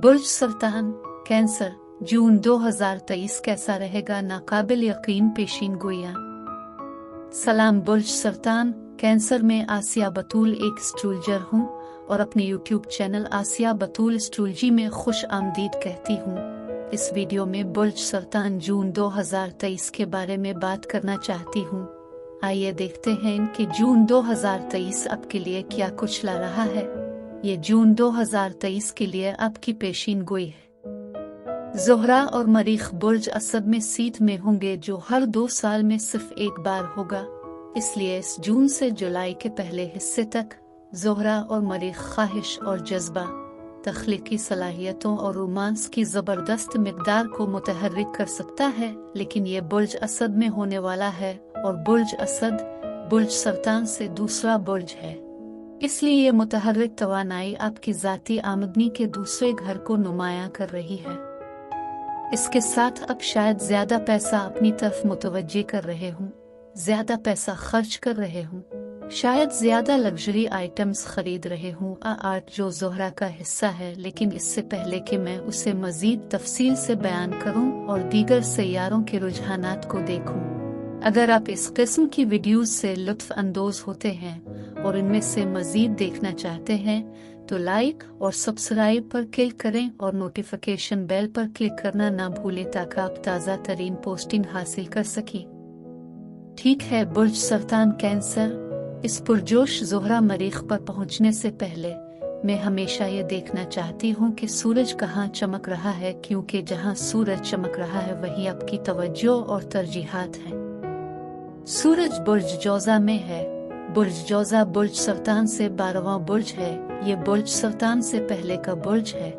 बुर्ज सरतान cancer जून 2023 कैसा रहेगा, नाकाबिल यकीन पेशीन गोइयां। सलाम बुर्ज सरतान कैंसर में आसिया बतूल एक एस्ट्रोलॉजर हूँ और अपने यूट्यूब चैनल आसिया बतूल एस्ट्रोलॉजी में खुश आमदीद कहती हूँ। इस वीडियो में बुर्ज सरतान जून 2023 के बारे में बात करना चाहती हूँ। आइए देखते हैं कि जून 2023 आपके लिए क्या कुछ ला रहा है। ये जून 2023 के लिए आपकी पेशीन गोई है। ज़ोहरा और मरीख बुर्ज असद में सीध में होंगे, जो हर 2 साल में सिर्फ एक बार होगा। इसलिए इस जून से जुलाई के पहले हिस्से तक ज़ोहरा और मरीख ख्वाहिश और जज्बा, तख्लीकी सलाहियतों और रोमांस की ज़बरदस्त मिक़दार को मुतहर्रिक कर सकता है। लेकिन ये बुर्ज असद में होने वाला है और बुर्ज असद बुर्ज सरतान से दूसरा बुर्ज है, इसलिए ये मुतहर्रिक तवानाई आपकी ज़ाती आमदनी के दूसरे घर को नुमायां कर रही है। इसके साथ अब शायद ज़्यादा पैसा अपनी तरफ मुतवज्जे कर रहे हूँ, ज़्यादा पैसा खर्च कर रहे हूँ, शायद ज़्यादा लग्जरी आइटम्स खरीद रहे हूँ। आर्ट जो ज़ोहरा का हिस्सा है, लेकिन इससे पहले कि मैं उसे मज़ीद तफसील से बयान करूँ और दीगर सैयारों के रुझानात को देखूँ, अगर आप इस किस्म की वीडियोज़ से लुत्फ़ अंदोज़ होते हैं और इनमें से मज़ीद देखना चाहते हैं तो लाइक और सब्सक्राइब पर क्लिक करें और नोटिफिकेशन बेल पर क्लिक करना ना भूलें ताकि आप ताज़ा तरीन पोस्टिंग हासिल कर सकें। ठीक है, बुर्ज सरतान कैंसर, इस पुरजोश ज़ोहरा मरीख पर पहुंचने से पहले मैं हमेशा ये देखना चाहती हूँ कि सूरज कहाँ चमक रहा है, क्योंकि जहाँ सूरज चमक रहा है वहीं आपकी तवज्जो और तरजीहात हैं। सूरज बुर्ज जौज़ा में है। बुर्ज जौज़ा बुर्ज सरतान से 12वां बुर्ज है। ये बुर्ज सरतान से पहले का बुर्ज है,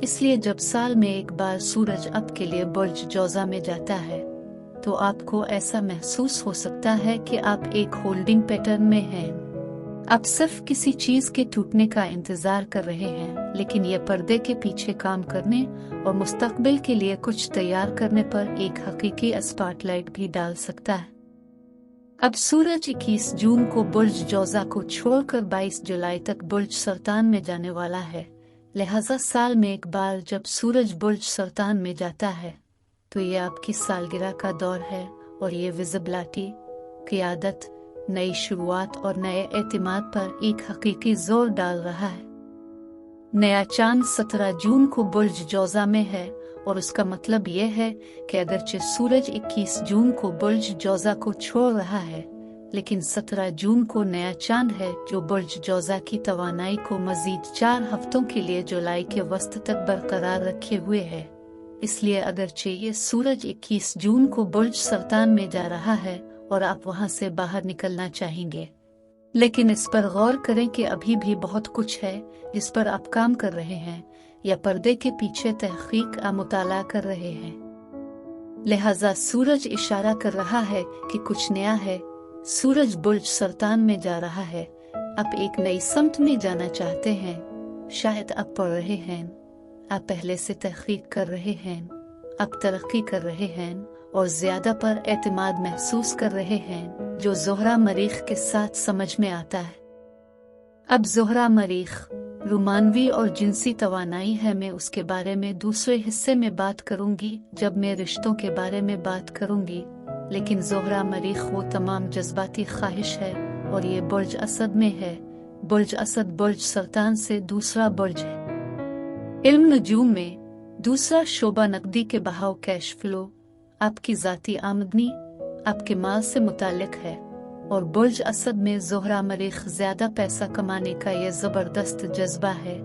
इसलिए जब साल में एक बार सूरज आपके लिए बुर्ज जौज़ा में जाता है तो आपको ऐसा महसूस हो सकता है कि आप एक होल्डिंग पैटर्न में हैं। आप सिर्फ किसी चीज के टूटने का इंतजार कर रहे हैं, लेकिन ये पर्दे के पीछे काम करने और मुस्तकबिल के लिए कुछ तैयार करने पर एक हकीकी स्पॉटलाइट भी डाल सकता है। अब सूरज 21 जून को बुर्ज जौज़ा को छोड़कर 22 जुलाई तक बुर्ज सरतान में जाने वाला है। लिहाजा साल में एक बार जब सूरज बुर्ज सरतान में जाता है तो ये आपकी सालगिरह का दौर है और ये विजिबिलिटी, क़ियादत, नई शुरुआत और नए एतमाद पर एक हकीकी जोर डाल रहा है। नया चांद 17 जून को बुर्ज जौज़ा में है और उसका मतलब यह है कि अगरचे सूरज 21 जून को बुर्ज जौज़ा को छोड़ रहा है, लेकिन 17 जून को नया चांद है जो बुर्ज जौज़ा की तवानाई को मजीद 4 हफ्तों के लिए जुलाई के वस्त तक बरकरार रखे हुए है। इसलिए अगरचे ये सूरज 21 जून को बुर्ज सरतान में जा रहा है और आप वहां से बाहर निकलना चाहेंगे, लेकिन इस पर गौर करें कि अभी भी बहुत कुछ है जिस पर आप काम कर रहे हैं या पर्दे के पीछे तहकीक का मुताला कर रहे हैं। लिहाजा सूरज इशारा कर रहा है कि कुछ नया है। सूरज बुर्ज सरतान में जा रहा है। आप एक नई समत में जाना चाहते हैं। शायद आप पढ़ रहे हैं, आप पहले से तहकीक कर रहे हैं, आप तरक्की कर रहे हैं और ज्यादा पर एतमाद महसूस कर रहे हैं, जो ज़ोहरा मरीख के साथ समझ में आता है। अब ज़ोहरा मरीख रोमानवी और जिनसी तवानाई है, मैं उसके बारे में दूसरे हिस्से में बात करूंगी जब मैं रिश्तों के बारे में बात करूंगी। लेकिन ज़ोहरा मरीख वो तमाम जज्बाती ख्वाहिश है और ये बुर्ज असद में है। बुर्ज असद बुर्ज सरतान से दूसरा बुर्ज है। इल्म नजूम में दूसरा शोबा नकदी के बहाव, कैश फ्लो, आपकी ज़ाती आमदनी, आपके माल से मुतालिक है और बुर्ज असद में ज़ोहरा मरीख ज्यादा पैसा कमाने का यह जबरदस्त जज्बा है।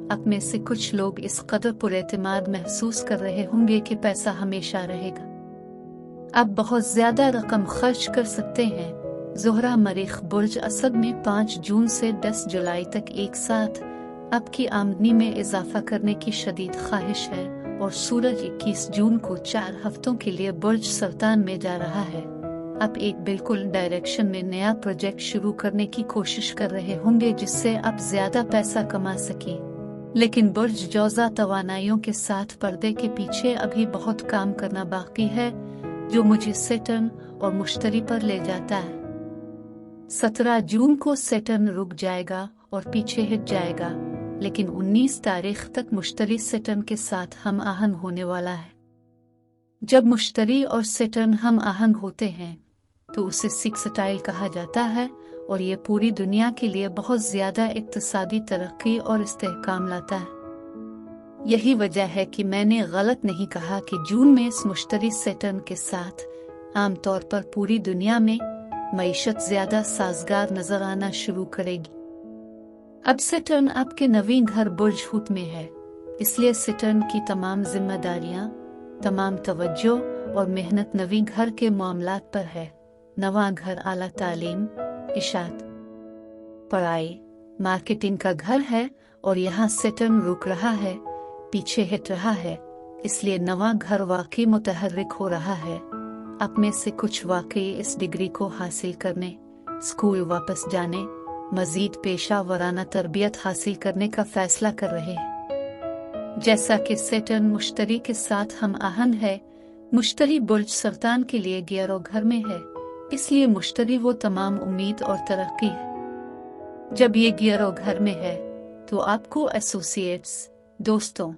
आप में से कुछ लोग इस कदर पुरएतमाद महसूस कर रहे होंगे कि पैसा हमेशा रहेगा। आप बहुत ज्यादा रकम खर्च कर सकते हैं। ज़ोहरा मरीख बुर्ज असद में 5 जून से 10 जुलाई तक एक साथ आपकी आमदनी में इजाफा करने की शदीद ख्वाहिश है और सूरज 21 जून को 4 हफ्तों के लिए बुर्ज सरतान में जा रहा है। आप एक बिल्कुल डायरेक्शन में नया प्रोजेक्ट शुरू करने की कोशिश कर रहे होंगे जिससे आप ज्यादा पैसा कमा सकें। लेकिन बुर्ज जौज़ा तवानाइयों के साथ पर्दे के पीछे अभी बहुत काम करना बाकी है, जो मुझे सैटर्न और मुश्तरी पर ले जाता है। 17 जून को सैटर्न रुक जाएगा और पीछे हट जाएगा। लेकिन 19 तारीख तक मुश्तरी सैटर्न के साथ हम आहंग होने वाला है। जब मुश्तरी और सैटर्न हम आहंग होते हैं तो उसे सेक्सटाइल कहा जाता है और ये पूरी दुनिया के लिए बहुत ज्यादा इक्तिसादी तरक्की और इस्तेहकाम लाता है। यही वजह है कि मैंने गलत नहीं कहा कि जून में इस मुश्तरी सैटर्न के साथ आमतौर पर पूरी दुनिया में मईशत ज्यादा साजगार नजर आना शुरू करेगी। अब सैटर्न आपके नवीन घर बुर्ज हूत में है, इसलिए सैटर्न की तमाम जिम्मेदारियां, तमाम तवज्जो और मेहनत नवीन घर के मामलात पर है। नवा घर आला तालीम, इशात, पढ़ाई, मार्केटिंग का घर है और यहाँ सैटर्न रुक रहा है, पीछे हट रहा है, इसलिए नवा घर वाकई मुतहर्रिक हो रहा है। आप में से कुछ वाकई इस डिग्री को हासिल करने, स्कूल वापस जाने, मजीद पेशा वराना तरबियत हासिल करने का फैसला कर रहे हैं। जैसा कि सैटर्न मुश्तरी के साथ हम आहंग है, मुश्तरी बुर्ज सरतान के लिए गियरो घर में है, इसलिए मुश्तरी वो तमाम उम्मीद और तरक्की है। जब ये गियरो घर में है तो आपको एसोसिएट्स, दोस्तों,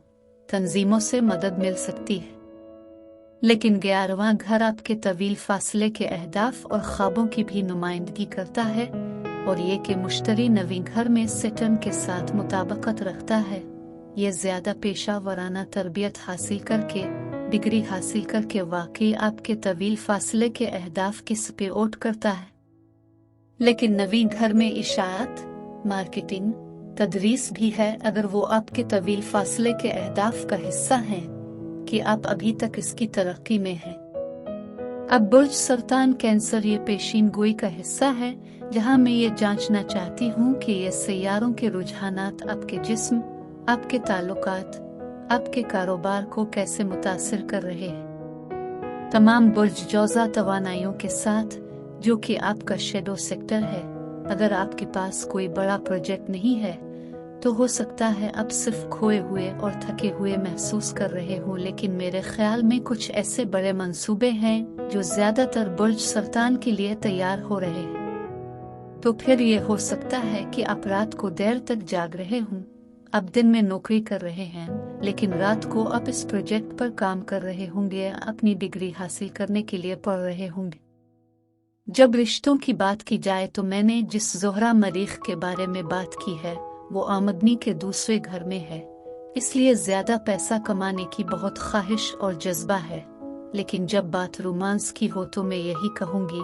तंजीमों से मदद मिल सकती है, लेकिन 11वां घर आपके तवील फासले के अहदाफ और ख्वाबों की भी नुमाइंदगी करता है और ये कि मुश्तरी नवीन घर में सैटर्न के साथ मुताबिकत रखता है। ये ज्यादा पेशा वराना तरबियत हासिल करके, डिग्री हासिल करके वाकई आपके तवील फासले के अहदाफ की सपोर्ट करता है। लेकिन नवीन घर में इशाअत, मार्केटिंग, तदरीस भी है अगर वो आपके तवील फासले के अहदाफ का हिस्सा हैं कि आप अभी तक इसकी तरक्की में हैं। अब बुर्ज सरतान कैंसर ये पेशीन गोई का हिस्सा है जहां मैं ये जांचना चाहती हूँ कि ये सैयारों के रुझानात आपके जिस्म, आपके ताल्लुकात, आपके कारोबार को कैसे मुतासिर कर रहे हैं। तमाम बुर्ज जौजा तवानाइयों के साथ, जो कि आपका शेडो सेक्टर है, अगर आपके पास कोई बड़ा प्रोजेक्ट नहीं है तो हो सकता है आप सिर्फ खोए हुए और थके हुए महसूस कर रहे हो, लेकिन मेरे ख्याल में कुछ ऐसे बड़े मंसूबे हैं जो ज्यादातर बुर्ज सरतान के लिए तैयार हो रहे हैं। तो फिर ये हो सकता है कि आप रात को देर तक जाग रहे हों, आप दिन में नौकरी कर रहे हैं, लेकिन रात को आप इस प्रोजेक्ट पर काम कर रहे होंगे, अपनी डिग्री हासिल करने के लिए पढ़ रहे होंगे। जब रिश्तों की बात की जाए तो मैंने जिस ज़ोहरा मरीख के बारे में बात की है वो आमदनी के दूसरे घर में है, इसलिए ज्यादा पैसा कमाने की बहुत ख्वाहिश और जज्बा है। लेकिन जब बात रोमांस की हो तो मैं यही कहूंगी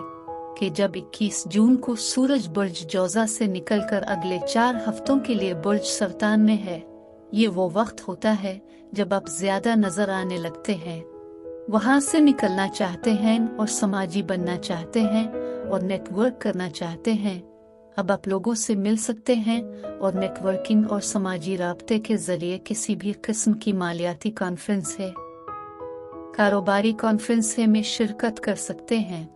कि जब 21 जून को सूरज बुर्ज जौजा से निकलकर अगले 4 हफ्तों के लिए बुर्ज सरतान में है, ये वो वक्त होता है जब आप ज्यादा नजर आने लगते हैं, वहां से निकलना चाहते हैं और समाजी बनना चाहते हैं और नेटवर्क करना चाहते हैं। अब आप लोगों से मिल सकते हैं और नेटवर्किंग और समाजी राब्ते के जरिए किसी भी किस्म की मालियाती कॉन्फ्रेंस है, कारोबारी कॉन्फ्रेंस है में शिरकत कर सकते हैं।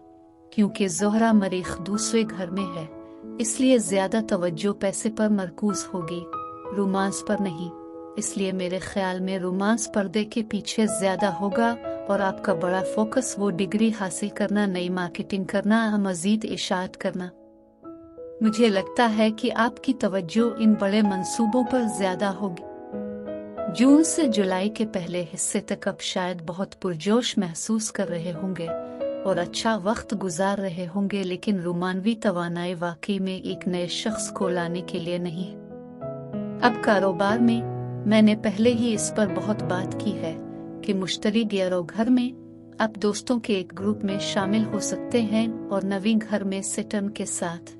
क्योंकि ज़ोहरा मरीख दूसरे घर में है, इसलिए ज्यादा तवज्जो पैसे पर मरकूज होगी, रोमांस पर नहीं। इसलिए मेरे ख्याल में रोमांस पर्दे के पीछे ज्यादा होगा और आपका बड़ा फोकस वो डिग्री हासिल करना, नई मार्केटिंग करना, मजीद इशाअत करना। मुझे लगता है कि आपकी तवज्जो इन बड़े मंसूबों पर ज्यादा होगी। जून से जुलाई के पहले हिस्से तक आप शायद बहुत पुरजोश महसूस कर रहे होंगे और अच्छा वक्त गुजार रहे होंगे, लेकिन रोमानवी तवानाई वाकई में एक नए शख्स को लाने के लिए नहीं। अब कारोबार में मैंने पहले ही इस पर बहुत बात की है कि मुश्तरी गियरो घर में आप दोस्तों के एक ग्रुप में शामिल हो सकते हैं और नवीन घर में सैटर्न के साथ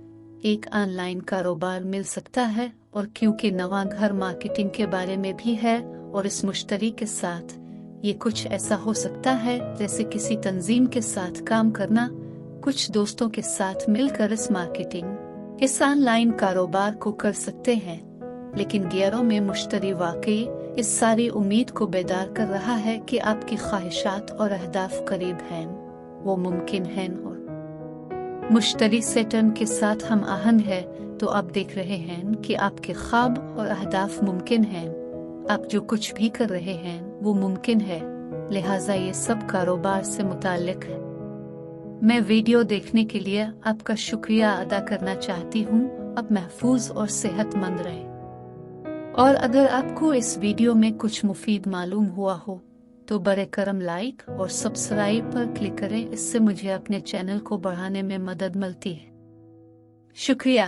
एक ऑनलाइन कारोबार मिल सकता है। और क्योंकि नवा घर मार्केटिंग के बारे में भी है और इस मुश्तरी के साथ ये कुछ ऐसा हो सकता है जैसे किसी तंजीम के साथ काम करना, कुछ दोस्तों के साथ मिलकर इस मार्केटिंग, इस ऑनलाइन कारोबार को कर सकते हैं। लेकिन गियरों में मुश्तरी वाकई इस सारी उम्मीद को बेदार कर रहा है कि आपकी ख्वाहिशात और अहदाफ करीब हैं, वो मुमकिन हैं। और मुश्तरी सैटर्न के साथ हम आहंग है तो आप देख रहे हैं कि आपके ख्वाब और अहदाफ मुमकिन हैं, आप जो कुछ भी कर रहे हैं वो मुमकिन है, लिहाजा ये सब कारोबार से मुताल्लिक है। मैं वीडियो देखने के लिए आपका शुक्रिया अदा करना चाहती हूँ। अब महफूज और सेहतमंद रहें। اور اگر آپ کو اس ویڈیو میں کچھ مفید معلوم ہوا ہو تو برے کرم لائک اور سبسکرائب پر کلک کریں، اس سے مجھے اپنے چینل کو بڑھانے میں مدد ملتی ہے۔ شکریہ۔